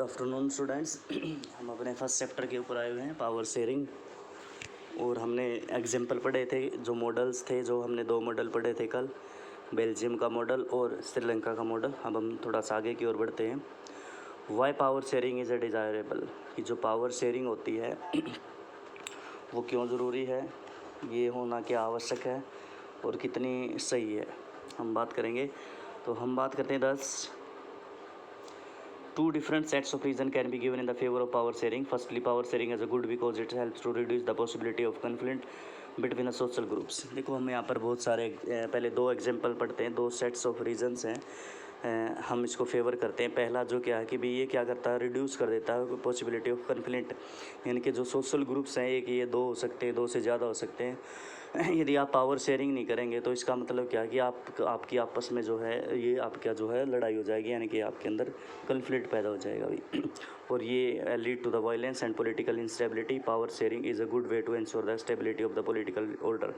Afternoon students. हम अपने first chapter के ऊपर आए हुए हैं, पावर शेयरिंग। और हमने एग्जाम्पल पढ़े थे, जो मॉडल्स थे, जो हमने 2 मॉडल पढ़े थे कल, बेल्जियम का मॉडल और श्रीलंका का मॉडल। अब हम थोड़ा सा आगे की ओर बढ़ते हैं। Why power sharing is a desirable, कि जो पावर शेयरिंग होती है वो क्यों ज़रूरी है, ये होना क्या आवश्यक है और कितनी सही है, हम बात करेंगे। तो हम बात करते हैं 10 Two different sets of reason can be given in the favor of power sharing. Firstly, power sharing is a good because it helps to reduce the possibility of conflict between the social groups. देखो, हम यहाँ पर बहुत सारे पहले 2 example पढ़ते हैं, 2 sets of reasons हैं। हम इसको फेवर करते हैं। पहला जो क्या है कि भी ये क्या करता है, रिड्यूस कर देता है पॉसिबिलिटी ऑफ कन्फ्लिक्ट, यानी कि जो सोशल ग्रुप्स हैं, एक ये 2 हो सकते हैं, 2 से ज़्यादा हो सकते हैं। यदि आप पावर शेयरिंग नहीं करेंगे तो इसका मतलब क्या है कि आपकी आपस में जो है ये आपका जो है लड़ाई हो जाएगी, यानी कि आपके अंदर कन्फ्लिक्ट पैदा हो जाएगा भी। और ये lead to the violence and political instability. Power sharing is a good way to ensure the stability of the political order.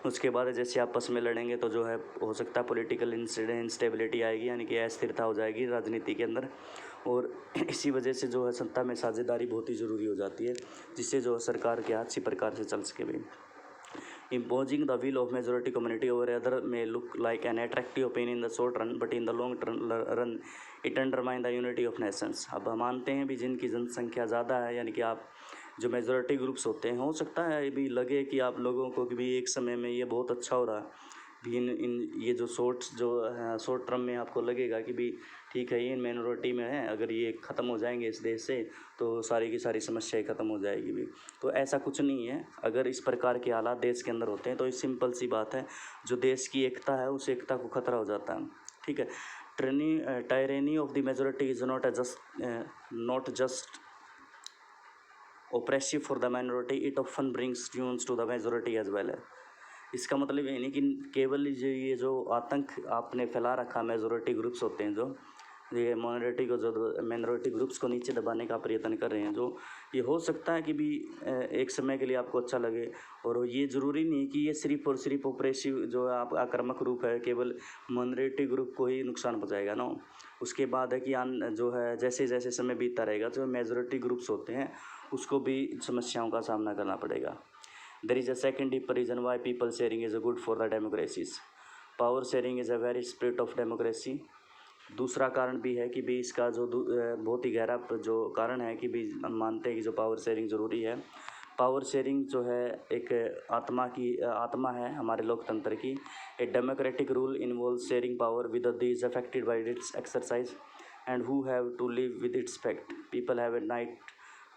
उसके बाद जैसे आपस में लड़ेंगे तो जो है हो सकता है पॉलिटिकल इंस्टेबिलिटी आएगी, यानी कि अस्थिरता हो जाएगी राजनीति के अंदर। और इसी वजह से जो है सत्ता में साझेदारी बहुत ही ज़रूरी हो जाती है, जिससे जो सरकार के अच्छी प्रकार से चल सके भी। Imposing the will of majority community over other may look like an attractive opinion in the short run, but in the long run it undermines the unity of nations. अब हम मानते हैं भी जिनकी जनसंख्या ज़्यादा है, यानी कि आप जो मेजॉरिटी ग्रुप्स होते हैं, हो सकता है ये भी लगे कि आप लोगों को कि भी एक समय में ये बहुत अच्छा हो रहा है भी, इन ये जो शॉर्ट टर्म में आपको लगेगा कि भी ठीक है, ये माइनॉरिटी में है, अगर ये ख़त्म हो जाएंगे इस देश से तो सारी की सारी समस्याएं ख़त्म हो जाएगी भी। तो ऐसा कुछ नहीं है। अगर इस प्रकार के हालात देश के अंदर होते हैं तो ये सिंपल सी बात है, जो देश की एकता है उस एकता को खतरा हो जाता है। ठीक है। टायरेनी of the majority is not just oppressive for the minority, it often brings ruins to the majority as well है। इसका मतलब ये नहीं कि केवल ये जो आतंक आपने फैला रखा, मेजोरिटी ग्रुप्स होते हैं जो ये माइनॉरिटी ग्रुप्स को नीचे दबाने का प्रयत्न कर रहे हैं, जो ये हो सकता है कि भी एक समय के लिए आपको अच्छा लगे, और ये ज़रूरी नहीं कि ये सिर्फ और सिर्फ ऑपरेसिव जो आप आक्रामक रूप है केवल माइनॉरिटी ग्रुप को ही नुकसान पहुंचाएगा ना। उसके बाद है कि जो है जैसे जैसे समय बीतता रहेगा जो मेजोरिटी ग्रुप्स होते हैं उसको भी समस्याओं का सामना करना पड़ेगा। There is a second deeper reason why people sharing is a good for the democracies. Power sharing is a very spirit of democracy. दूसरा कारण भी है कि भी इसका जो बहुत ही गहरा जो कारण है कि भी हम मानते हैं कि जो पावर शेयरिंग ज़रूरी है। पावर शेयरिंग जो है एक आत्मा है हमारे लोकतंत्र की। A democratic rule involve sharing power with these affected by its exercise and who have to live with its fact. People have a night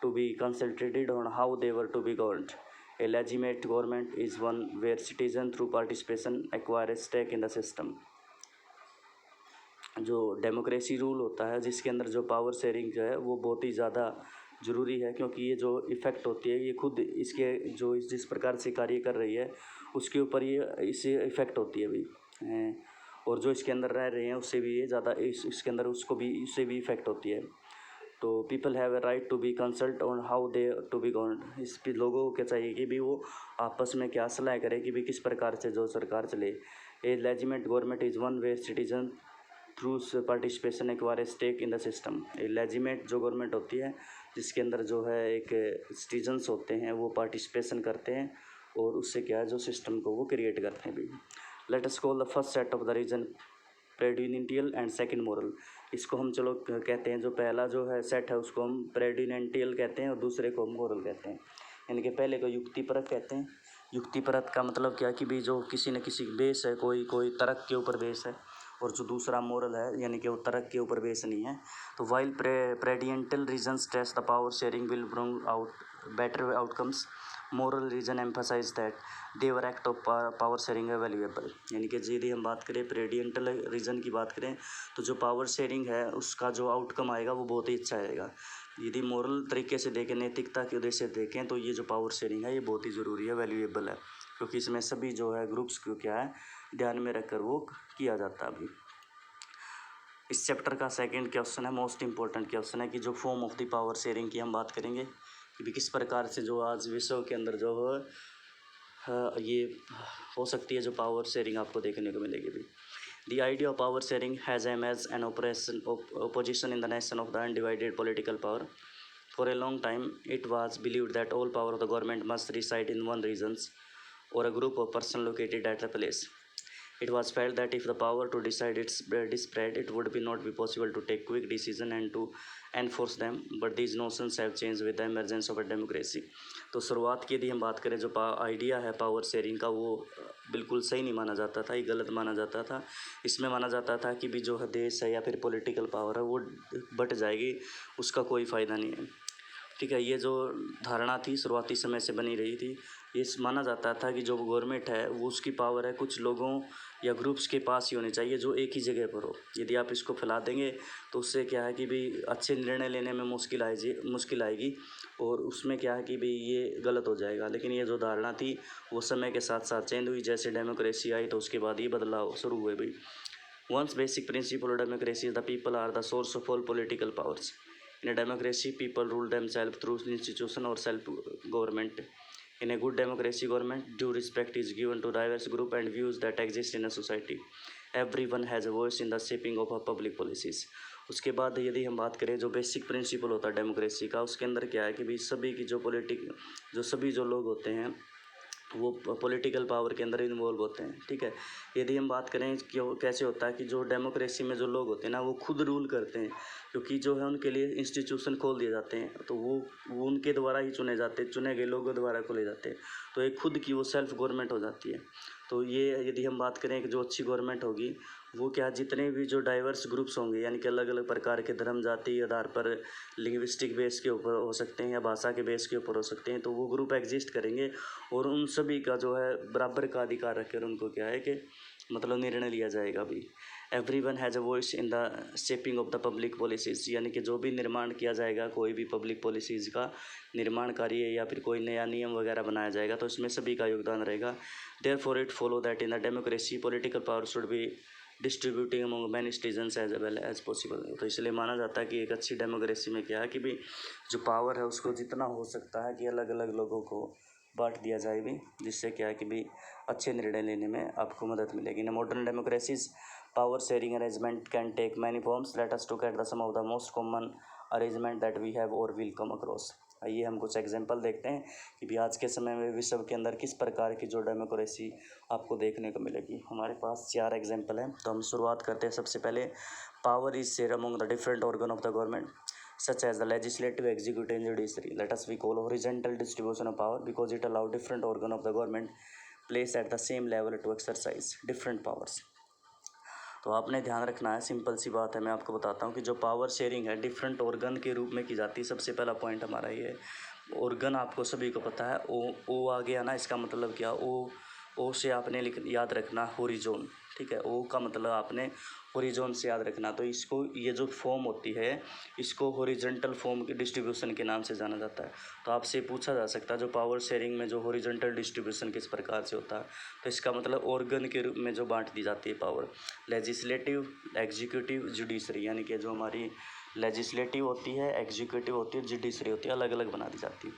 to be consulted on how they were to be governed. A legitimate government is one where citizens through participation acquire a stake in the system. जो democracy rule होता है जिसके अंदर जो power sharing जो है वो बहुत ही ज़्यादा ज़रूरी है, क्योंकि ये जो इफ़ेक्ट होती है ये खुद इसके जो जिस प्रकार से कार्य कर रही है उसके ऊपर ये इससे इफ़ेक्ट होती है भी, और जो इसके अंदर रह रहे हैं उससे भी ये ज़्यादा इसके अंदर उसको भी इससे भी इफ़ेक्ट होती है। तो people have a right to be consult on how they to be governed. इस पर लोगों को क्या चाहिए कि भी वो आपस में क्या सलाह करें कि भी किस प्रकार से जो सरकार चले। A legitimate government is one where citizen through participation acquire stake in the system. A legitimate जो गवर्नमेंट होती है जिसके अंदर जो है एक सिटीजन्स होते हैं वो पार्टिसिपेशन करते हैं और उससे क्या है जो सिस्टम को वो क्रिएट करते हैं भी। Let us call the first set of the reason prudential and second moral. इसको हम चलो कहते हैं जो पहला जो है सेट है उसको हम प्रेडिनेंटियल कहते हैं और दूसरे को हम मोरल कहते हैं, यानी कि पहले को युक्तिपरक कहते हैं। युक्तिपरक का मतलब क्या है कि भी जो किसी न किसी बेस है, कोई तर्क के ऊपर बेस है, और जो दूसरा मोरल है यानी कि वो तर्क के ऊपर बेस नहीं है। तो while prudential reason stress the power sharing will bring out better outcomes, moral reason emphasise that the very act of power sharing है वैल्यूएबल। यानी कि यदि हम बात करें प्रेडिएंटल रीजन की बात करें तो जो पावर शेयरिंग है उसका जो आउटकम आएगा वो बहुत ही अच्छा आएगा। यदि मोरल तरीके से देखें, नैतिकता के उद्देश्य से देखें, तो ये जो पावर शेयरिंग है ये बहुत ही ज़रूरी है, वैल्यूएबल है, क्योंकि इसमें सभी जो है ग्रुप्स को क्या है ध्यान में रखकर वो किया जाता है। अभी इस चैप्टर का सेकंड क्वेश्चन है, मोस्ट इंपॉर्टेंट क्वेश्चन है कि जो form of the power sharing की हम बात करेंगे कि भी किस प्रकार से जो आज विश्व के अंदर जो है ये हो सकती है जो पावर शेयरिंग आपको देखने को मिलेगी भी। The idea of power sharing has aim as an opposition in the nation of the undivided political power. For a long time, it was believed that all power of the government must reside in one region or a group of persons located at a place. It was felt that if the power to decide its spread, it would be not be possible to take quick decision and to enforce them. But these notions have changed with the emergence of a democracy. तो शुरुआत की यदि हम बात करें, जो idea है power sharing का, वो बिल्कुल सही नहीं माना जाता था, ये गलत माना जाता था। इसमें माना जाता था कि भी जो है देश है या फिर पॉलिटिकल पावर है वो बट जाएगी, उसका कोई फ़ायदा नहीं है। ठीक है, ये जो धारणा थी शुरुआती समय से बनी रही थी। ये माना जाता था कि जो गवर्नमेंट है वो उसकी पावर है कुछ लोगों या ग्रुप्स के पास ही होनी चाहिए जो एक ही जगह पर हो। यदि आप इसको फैला देंगे तो उससे क्या है कि भाई अच्छे निर्णय लेने में मुश्किल आएगी और उसमें क्या है कि भाई ये गलत हो जाएगा। लेकिन ये जो धारणा थी वो समय के साथ साथ चेंज हुई। जैसे डेमोक्रेसी आई तो उसके बाद ये बदलाव शुरू हुए भाई। Once basic principle of democracy is the people are the source of all political powers. In a democracy, people rule themselves through institution or self-government. In a good democracy government, due respect is given to diverse group and views that exist in a society. Everyone has a voice in the shaping of our public policies. उसके बाद यदि हम बात करें जो basic principle होता है democracy का, उसके अंदर क्या है कि भाई सभी की सभी जो लोग होते हैं वो पॉलिटिकल पावर के अंदर इन्वॉल्व होते हैं। ठीक है, यदि हम बात करें क्यों कैसे होता है कि जो डेमोक्रेसी में जो लोग होते हैं ना वो खुद रूल करते हैं, क्योंकि जो है उनके लिए इंस्टीट्यूशन खोल दिए जाते हैं, तो वो उनके द्वारा ही चुने जाते हैं, चुने गए लोगों द्वारा खोले जाते हैं, तो एक खुद की वो सेल्फ गवर्नमेंट हो जाती है। तो ये यदि हम बात करें कि जो अच्छी गवर्नमेंट होगी वो क्या जितने भी जो डाइवर्स ग्रुप्स होंगे, यानी कि अलग अलग प्रकार के धर्म जाति आधार पर लिंग्विस्टिक बेस के ऊपर हो सकते हैं या भाषा के बेस के ऊपर हो सकते हैं, तो वो ग्रुप एग्जिस्ट करेंगे और उन सभी का जो है बराबर का अधिकार रखकर उनको क्या है कि मतलब निर्णय लिया जाएगा भी। Everyone has a voice in the shaping of the public policies, यानी कि जो भी निर्माण किया जाएगा, कोई भी पब्लिक पॉलिसीज़ का निर्माण कार्य या फिर कोई नया नियम वगैरह बनाया जाएगा तो इसमें सभी का योगदान रहेगा। Therefore it follow that in the democracy political power should be distributing among many citizens as well as possible. तो इसलिए माना जाता है कि एक अच्छी डेमोक्रेसी में क्या है कि भी जो पावर है उसको जितना हो सकता है कि अलग अलग लोगों को बांट दिया जाए भी, जिससे क्या है कि भी अच्छे निर्णय लेने में आपको मदद मिलेगी। In modern democracies power sharing arrangement can take many forms. Let us to get the some of the most common arrangement that we have और विल कम अक्रॉस। आइए हम कुछ एग्जांपल देखते हैं कि भी आज के समय में विश्व के अंदर किस प्रकार की जो डेमोक्रेसी आपको देखने को मिलेगी। हमारे पास 4 एग्जांपल हैं, तो हम शुरुआत करते हैं। सबसे पहले, power is share among the different organ of the government such as the legislative, executive and judiciary. Let us we call horizontal distribution of power because it allow different organ of the government placed at the same level to exercise different powers. तो आपने ध्यान रखना है, simple सी बात है, मैं आपको बताता हूँ कि जो पावर शेयरिंग है डिफरेंट ऑर्गन के रूप में की जाती है। सबसे पहला पॉइंट हमारा ये ऑर्गन, आपको सभी को पता है ओ आ गया ना, इसका मतलब क्या, ओ से आपने याद रखना होरिजोन। ठीक है, ओ का मतलब आपने होरिजोन से याद रखना। तो इसको ये जो फॉर्म होती है इसको हॉरिजॉन्टल फॉर्म के डिस्ट्रीब्यूशन के नाम से जाना जाता है। तो आपसे पूछा जा सकता है जो पावर शेयरिंग में जो हॉरिजॉन्टल डिस्ट्रीब्यूशन किस प्रकार से होता है, तो इसका मतलब ऑर्गन के रूप में जो बांट दी जाती है पावर, लेजिस्लेटिव, एग्जीक्यूटिव, जुडिशरी, यानी कि जो हमारी लेजिस्लेटिव होती है, एग्जीक्यूटिव होती है, जुडिशरी होती है, अलग अलग बना दी जाती है।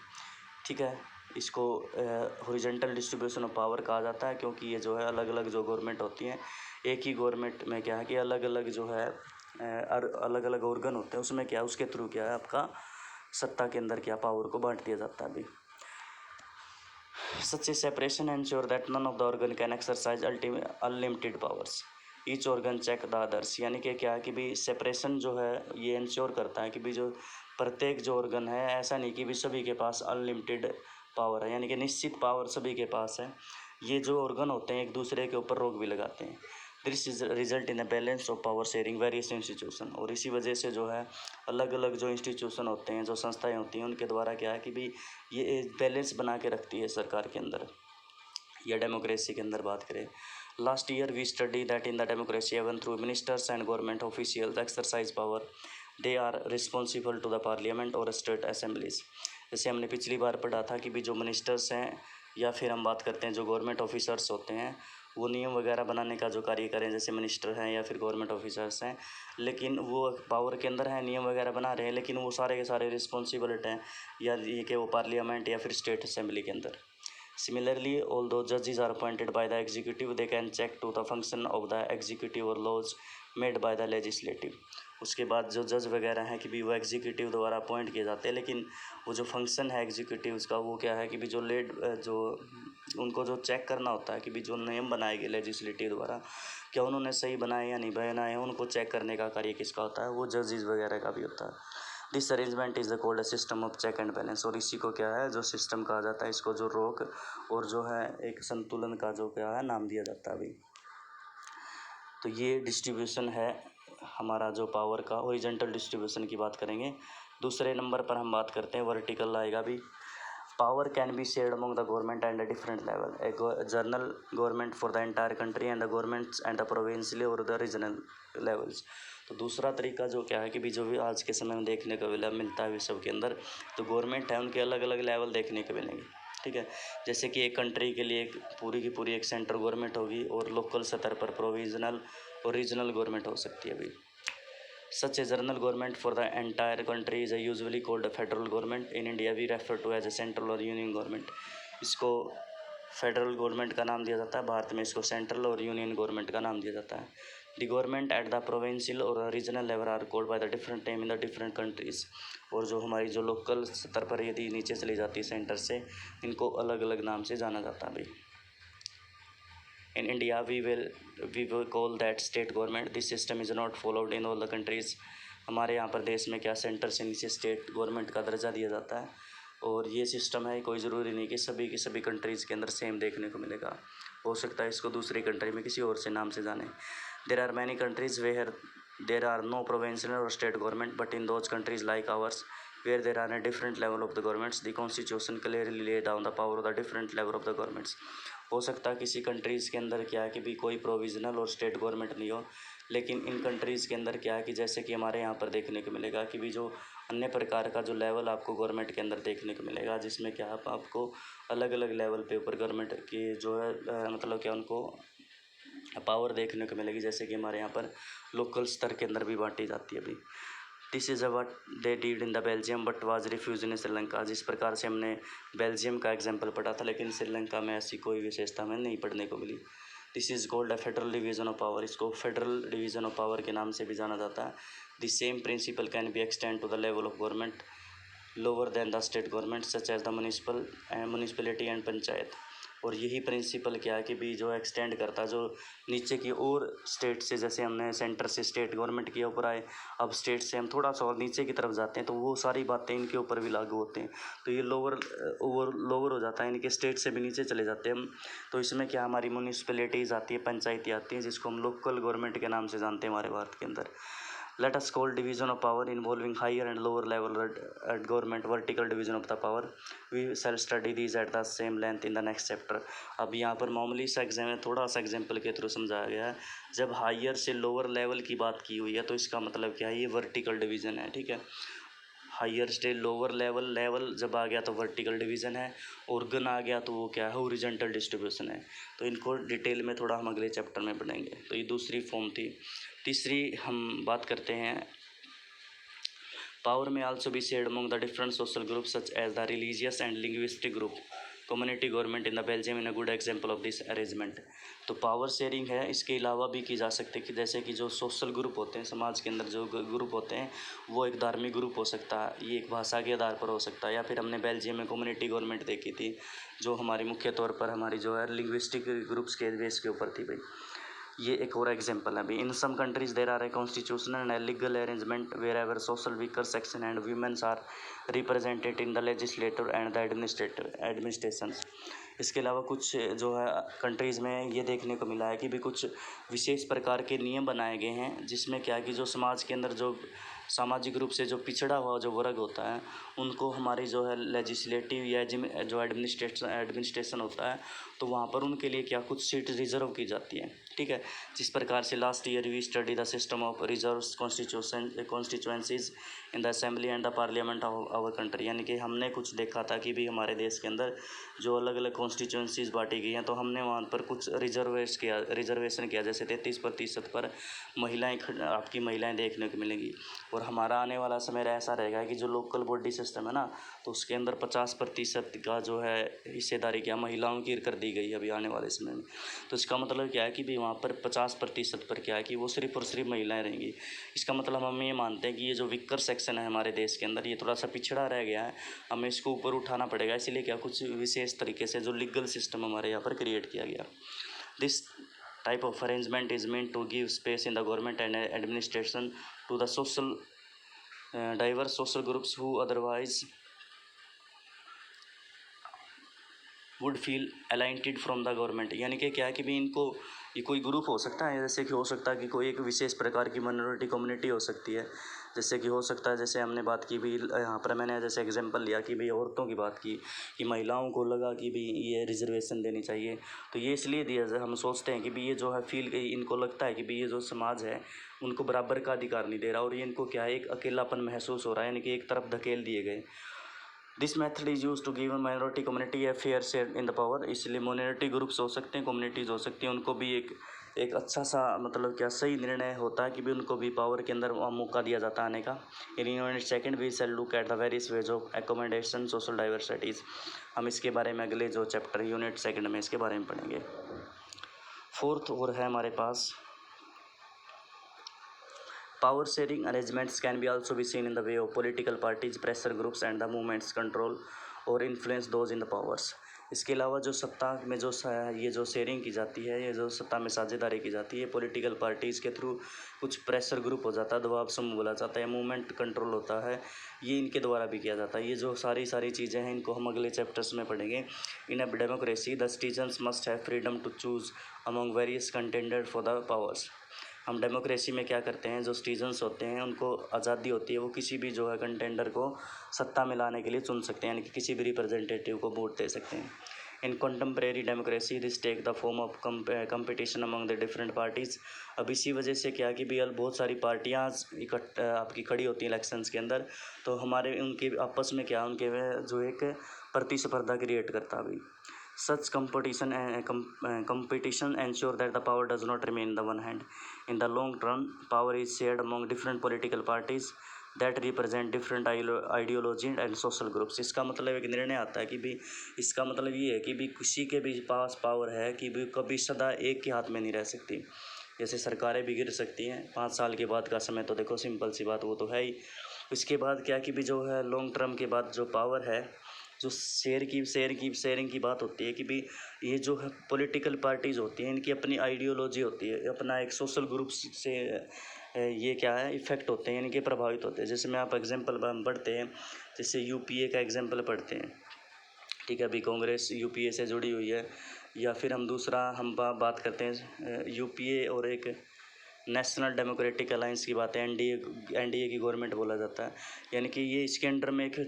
ठीक है, इसको हॉरिजॉन्टल डिस्ट्रीब्यूशन ऑफ पावर कहा जाता है क्योंकि ये जो है अलग अलग जो गवर्नमेंट होती हैं, एक ही गवर्नमेंट में क्या है कि अलग अलग जो है अलग अलग ऑर्गन होते हैं, उसमें क्या उसके थ्रू क्या है आपका सत्ता के अंदर क्या पावर को बांट दिया जाता है अभी। Such a separation ensure that none of the organ can exercise unlimited powers, each organ check the others. यानी कि क्या है कि भी सेपरेशन जो है ये इंश्योर करता है कि भी जो प्रत्येक जो ऑर्गन है ऐसा नहीं कि भी सभी के पास अनलिमिटेड पावर है, यानी कि निश्चित पावर सभी के पास है। ये जो ऑर्गन होते हैं एक दूसरे के ऊपर रोक भी लगाते हैं। This is result in a balance of power sharing various institution. और इसी वजह से जो है अलग अलग जो इंस्टीट्यूशन होते हैं, जो संस्थाएं होती हैं, उनके द्वारा क्या है कि भी ये बैलेंस बना के रखती है सरकार के अंदर या डेमोक्रेसी के अंदर बात करें। Last year we study that in the democracy even through ministers and government officials exercise power they are responsible to the parliament और स्टेट असेंबलीज। जैसे हमने पिछली बार पढ़ा था कि भी जो मिनिस्टर्स हैं या फिर हम बात करते हैं जो गवर्नमेंट ऑफिसर्स होते हैं वो नियम वगैरह बनाने का जो कार्य करें, जैसे मिनिस्टर हैं या फिर गवर्नमेंट ऑफिसर्स हैं, लेकिन वो पावर के अंदर हैं, नियम वगैरह बना रहे हैं, लेकिन वो सारे के सारे रिस्पॉन्सिबल हैं या ये कि वो पार्लियामेंट या फिर स्टेट असेंबली के अंदर। Similarly, although judges are appointed by the executive, they can check to the function of the executive or laws made by the legislative. उसके बाद जो जज वगैरह हैं कि भी वो एग्जीक्यूटिव द्वारा अपॉइंट किए जाते हैं, लेकिन वो जो फंक्शन है एग्जीक्यूटिव का वो क्या है कि भी जो उनको जो चेक करना होता है कि भी जो नियम बनाए गए लेजिस्लेटिव द्वारा क्या उन्होंने सही बनाए या नहीं बनाए हैं, उनको चेक करने का कार्य किसका होता है, वो जजेस वगैरह का भी होता है। This arrangement is the called a system of check and balance. और इसी को क्या है जो सिस्टम कहा जाता है, इसको जो रोक और जो है एक संतुलन का जो क्या है नाम दिया जाता है अभी। तो ये डिस्ट्रीब्यूशन है हमारा जो पावर का हॉरिजॉन्टल डिस्ट्रीब्यूशन की बात करेंगे। दूसरे नंबर पर हम बात करते हैं वर्टिकल आएगा भी। Power can be shared among the government and a different level, a general government for the entire country and the governments and the provincial और द रीजनल लेवल्स। तो दूसरा तरीका जो क्या है कि भी जो भी आज के समय में देखने को मिलता है विश्व के अंदर, तो गवर्नमेंट है उनके अलग अलग लेवल देखने को मिलेंगे, ठीक है। जैसे कि एक कंट्री के लिए एक पूरी की पूरी एक सेंट्रल गवर्नमेंट होगी और लोकल स्तर पर प्रोविजनल और रीजनल गवर्नमेंट हो सकती है अभी। Such a general government for the entire country is usually called a federal government. In India we refer to as a central or union government. इसको फेडरल गवर्नमेंट का नाम दिया जाता है, भारत में इसको सेंट्रल और यूनियन गवर्नमेंट का नाम दिया जाता है। The government at the provincial or regional level are called by the different name in the different countries. और जो हमारी जो लोकल स्तर पर यदि नीचे चली जाती है सेंटर से, इनको अलग अलग नाम से जाना जाता है भाई। In India, we will call that state government. This system is not followed in all the countries. हमारे यहाँ पर देश में क्या सेंटर से नीचे स्टेट गवर्नमेंट का दर्जा दिया जाता है, और ये सिस्टम है कोई ज़रूरी नहीं कि सभी की सभी कंट्रीज़ के अंदर सेम देखने को मिलेगा, हो सकता है इसको दूसरी कंट्री में किसी और से नाम से जाने। There are many countries where there are no provincial or state government, but in those countries like ours where there are a different level of the governments, the constitution clearly lay down the power of the different level of the governments. हो सकता है किसी countries के अंदर क्या है कि भी कोई प्रोविजनल और स्टेट गवर्नमेंट नहीं हो, लेकिन इन कंट्रीज़ के अंदर क्या है कि जैसे कि हमारे यहाँ पर देखने को मिलेगा कि भी जो अन्य प्रकार का जो लेवल आपको गवर्नमेंट के अंदर देखने को मिलेगा, जिसमें क्या आपको अलग अलग लेवल पे ऊपर गवर्नमेंट की जो है मतलब क्या उनको पावर देखने को मिलेगी, जैसे कि हमारे यहाँ पर लोकल स्तर के अंदर भी बांटी जाती है अभी। This is what they did in the Belgium but was refuge in Sri Lanka. जिस प्रकार से हमने बेल्जियम का एग्जाम्पल पढ़ा था, लेकिन श्रीलंका में ऐसी कोई विशेषता हमें नहीं पढ़ने को मिली। This is called a federal division of power. इसको फेडरल डिवीजन ऑफ पावर के नाम से भी जाना जाता है। The same principle can be extend to the level of government lower than the state government such as the municipality and panchayat. और यही प्रिंसिपल क्या है कि भी जो एक्सटेंड करता है जो नीचे की और स्टेट से, जैसे हमने सेंटर से स्टेट गवर्नमेंट के ऊपर आए, अब स्टेट से हम थोड़ा सा और नीचे की तरफ जाते हैं तो वो सारी बातें इनके ऊपर भी लागू होते हैं। तो ये लोअर हो जाता है, इनके स्टेट से भी नीचे चले जाते हैं हम। तो इसमें क्या हमारी म्यूनिसिपैलिटीज़ आती है, पंचायती आती हैं, जिसको हम लोकल गवर्नमेंट के नाम से जानते हैं हमारे भारत के अंदर। Let us call division of power involving higher and lower level at government vertical division of the power. We shall study these at the same length in the next chapter. अब यहाँ पर मामूली सा थोड़ा सा एग्जाम्पल के through समझाया गया है। जब हायर से लोअर लेवल की बात की हुई है तो इसका मतलब क्या है, ये वर्टिकल डिवीज़न है, ठीक है। हायर से लोअर लेवल जब आ गया तो वर्टिकल डिवीज़न है, और गन आ गया तो वो क्या है, हॉरिजॉन्टल डिस्ट्रीब्यूशन है। तो इनको डिटेल में थोड़ा हम अगले चैप्टर में पढ़ेंगे। तो ये दूसरी फॉर्म थी। तीसरी हम बात करते हैं, पावर में also be shared among the different social group such as the religious and linguistic group. Community government in the Belgium in a good example of this arrangement. तो पावर शेयरिंग है, इसके अलावा भी की जा सकती है कि जैसे कि जो सोशल ग्रुप होते हैं, समाज के अंदर जो ग्रुप होते हैं, वो एक धार्मिक ग्रुप हो सकता है, ये एक भाषा के आधार पर हो सकता है, या फिर हमने बेल्जियम में कम्युनिटी गवर्नमेंट देखी थी जो हमारी मुख्य तौर पर हमारी जो है लिंग्विस्टिक ग्रुप्स के बेस के ऊपर थी भाई। ये एक और एग्जाम्पल है अभी। In some countries there are a constitutional and legal arrangement wherever social weaker section and women's are represented in the legislative and the administration. इसके अलावा कुछ जो है कंट्रीज़ में ये देखने को मिला है कि भी कुछ विशेष प्रकार के नियम बनाए गए हैं, जिसमें क्या है कि जो समाज के अंदर जो सामाजिक रूप से जो पिछड़ा हुआ जो वर्ग होता है, उनको हमारी जो है लेजिस्लेटिव या जो एडमिनिस्ट्रेशन होता है, तो वहाँ पर उनके लिए क्या कुछ सीट रिजर्व की जाती है। ठीक है। जिस प्रकार से last year we study the system of reserves constituencies in the assembly and the parliament of our country, यानी कि हमने कुछ देखा था कि भी हमारे देश के अंदर जो अलग अलग कॉन्स्टिट्यूएंसीज बांटी गई हैं, तो हमने वहाँ पर कुछ रिजर्वेशन किया, जैसे 33% पर आपकी महिलाएँ देखने को मिलेंगी। और हमारा आने वाला समय ऐसा रहेगा कि जो लोकल बॉडी सिस्टम है ना, तो उसके अंदर 50% का जो है हिस्सेदारी क्या महिलाओं की कर दी गई अभी आने वाले समय में। तो इसका मतलब क्या है कि भी वहाँ पर 50% पर क्या है कि वो सिर्फ और सिर्फ महिलाएं रहेंगी। इसका मतलब हम ये मानते हैं कि ये जो विकर सेक्शन है हमारे देश के अंदर, ये थोड़ा सा पिछड़ा रह गया है, हमें इसको ऊपर उठाना पड़ेगा। इसीलिए क्या कुछ विशेष तरीके से जो लीगल सिस्टम हमारे यहाँ पर क्रिएट किया गया। This type of arrangement is meant to give space in the government and administration to the diverse social groups who otherwise would feel alienated from the government। यानी कि क्या है कि भी इनको ये कोई ग्रुप हो सकता है, जैसे कि हो सकता है कि कोई एक विशेष प्रकार की माइनॉरिटी कम्युनिटी हो सकती है, जैसे कि हो सकता है, जैसे हमने बात की भी यहाँ पर मैंने जैसे एग्जांपल लिया कि भाई औरतों की बात की कि महिलाओं को लगा कि भाई ये रिजर्वेशन देनी चाहिए, तो ये इसलिए दिया जाए, हम सोचते हैं कि भाई ये जो है इनको लगता है कि भाई ये जो समाज है उनको बराबर का अधिकार नहीं दे रहा, और ये इनको क्या है एक अकेलापन महसूस हो रहा है, यानी कि एक तरफ धकेल दिए गए। This method is use to give minority community a fair share in the power. इसलिए माइनॉरिटी ग्रुप्स हो सकते हैं, कम्युनिटीज़ हो सकती हैं, उनको भी एक अच्छा सा मतलब क्या सही निर्णय होता है कि भी उनको भी पावर के अंदर मौका दिया जाता है आने का। In unit second we shall look at the various ways of accommodation social diversities. हम इसके बारे में अगले जो चैप्टर यूनिट सेकंड में इसके बारे में पढ़ेंगे। फोर्थ और है हमारे पास power sharing arrangements can be also be seen in the way of political parties, pressure groups and the movements control or influence those in the powers। इसके अलावा जो सत्ता में जो ये जो शेयरिंग की जाती है, ये जो सत्ता में साझेदारी की जाती है, पॉलिटिकल पार्टीज़ के थ्रू कुछ प्रेशर ग्रुप हो जाता है, दबाव समूह बोला जाता है, मूवमेंट कंट्रोल होता है, ये इनके द्वारा भी किया जाता है। ये जो सारी चीज़ें हैं इनको हम अगले चैप्टर्स में पढ़ेंगे। In a democracy the citizens must have freedom to choose among various contender for the powers. हम डेमोक्रेसी में क्या करते हैं, जो सिटीजन्स होते हैं उनको आज़ादी होती है, वो किसी भी जो है कंटेंडर को सत्ता में लाने के लिए चुन सकते हैं, यानी कि किसी भी रिप्रेजेंटेटिव को वोट दे सकते हैं। In contemporary democracy this take the form of competition among the different parties. अब इसी वजह से क्या कि भी बहुत सारी पार्टियाँ आपकी खड़ी होती हैं इलेक्शंस के अंदर, तो हमारे उनके आपस में क्या उनके जो एक प्रतिस्पर्धा क्रिएट करता है। अभी such competition ensure that the power does not remain in the one hand. In the long run, power is shared among different political parties that represent different ideology and social groups। इसका मतलब एक निर्णय आता है कि भी इसका मतलब ये है कि भी किसी के भी पास पावर है कि भी कभी सदा एक के हाथ में नहीं रह सकती। जैसे सरकारें भी गिर सकती हैं 5 साल के बाद का समय, तो देखो सिंपल सी बात वो तो है ही। उसके बाद क्या कि भी जो है लॉन्ग टर्म के बाद जो पावर है, जो शेयरिंग की बात होती है कि भी ये जो है पॉलिटिकल पार्टीज़ होती हैं, इनकी अपनी आइडियोलॉजी होती है, अपना एक सोशल ग्रुप से ये क्या है इफ़ेक्ट होते हैं, इनके प्रभावित होते हैं। जैसे मैं आप एग्जांपल पढ़ते हैं, जैसे यूपीए का एग्जांपल पढ़ते हैं, ठीक है, अभी कांग्रेस यूपीए से जुड़ी हुई है, या फिर हम दूसरा हम बात करते हैं यूपीए और एक नेशनल डेमोक्रेटिक अलायंस की बात है, एनडीए की गवर्नमेंट बोला जाता है। यानी कि ये इसके अंडर में एक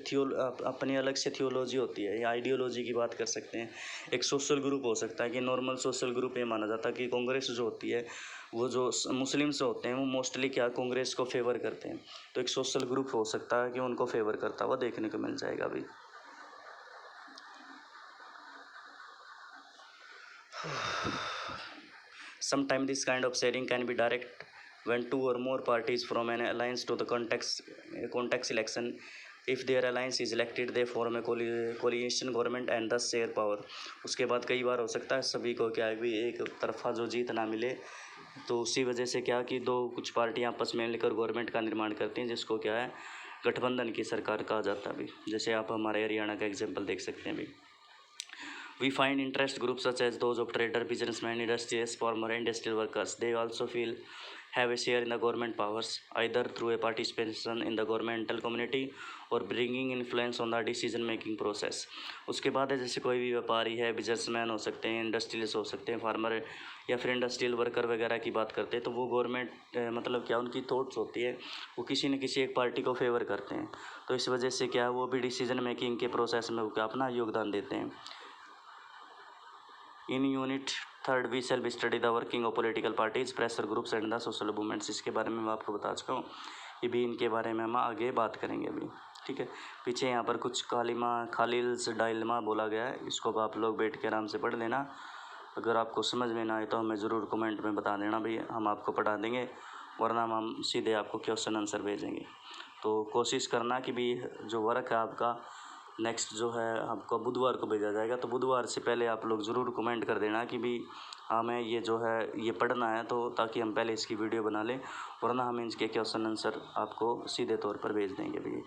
अपनी अलग से थियोलॉजी होती है या आइडियोलॉजी की बात कर सकते हैं। एक सोशल ग्रुप हो सकता है कि नॉर्मल सोशल ग्रुप ये माना जाता है कि कांग्रेस जो होती है वो जो मुस्लिम्स होते हैं वो मोस्टली क्या कांग्रेस को फेवर करते हैं, तो एक सोशल ग्रुप हो सकता है कि उनको फेवर करता हुआ देखने को मिल जाएगा अभी। Sometimes this kind of sharing can be direct when 2 or more parties from an alliance to the context election. If their alliance is elected, they form a coalition government and thus share power। उसके बाद कई बार हो सकता है सभी को क्या है भी एक तरफा जो जीत ना मिले, तो उसी वजह से क्या कि कुछ पार्टियां आपस में मिलकर गवर्नमेंट का निर्माण करती हैं, जिसको क्या है गठबंधन की सरकार कहा जाता है अभी। जैसे आप हमारे हरियाणा का एग्जाम्पल देख सकते हैं अभी। We find interest groups such as those of trader, businessmen, industrialists, farmer, industrial workers. They also have a share in the government powers, either through a participation in the governmental community or bringing influence on the decision making process। उसके बाद है जैसे कोई भी व्यापारी है, businessman हो सकते हैं, इंडस्ट्रियलिस्ट हो सकते हैं, फार्मर या फिर इंडस्ट्रियल वर्कर वगैरह की बात करते हैं, तो वो गवर्नमेंट मतलब क्या उनकी थॉट्स होती है वो किसी न किसी एक पार्टी को फेवर करते हैं, तो इस वजह से क्या वो भी डिसीजन मेकिंग के प्रोसेस में वो क्या अपना योगदान देते हैं। In Unit third, we self study the working of political parties, pressure groups and the social movements. इसके बारे में मैं आपको बता चुका हूँ, ये भी इनके बारे में हम आगे बात करेंगे अभी, ठीक है। पीछे यहाँ पर कुछ खालिल्स डायलेमा बोला गया है, इसको आप लोग बैठ के आराम से पढ़ लेना। अगर आपको समझ में ना आए तो हमें ज़रूर कमेंट में बता देना भाई, हम आपको पढ़ा देंगे, वरना हम सीधे आपको क्वेश्चन आंसर भेजेंगे। तो कोशिश करना कि भी जो वर्क है आपका नेक्स्ट जो है आपको बुधवार को भेजा जाएगा, तो बुधवार से पहले आप लोग ज़रूर कमेंट कर देना कि भी हमें ये जो है ये पढ़ना है, तो ताकि हम पहले इसकी वीडियो बना लें, वरना हम इसके क्वेश्चन आंसर आपको सीधे तौर पर भेज देंगे भैया।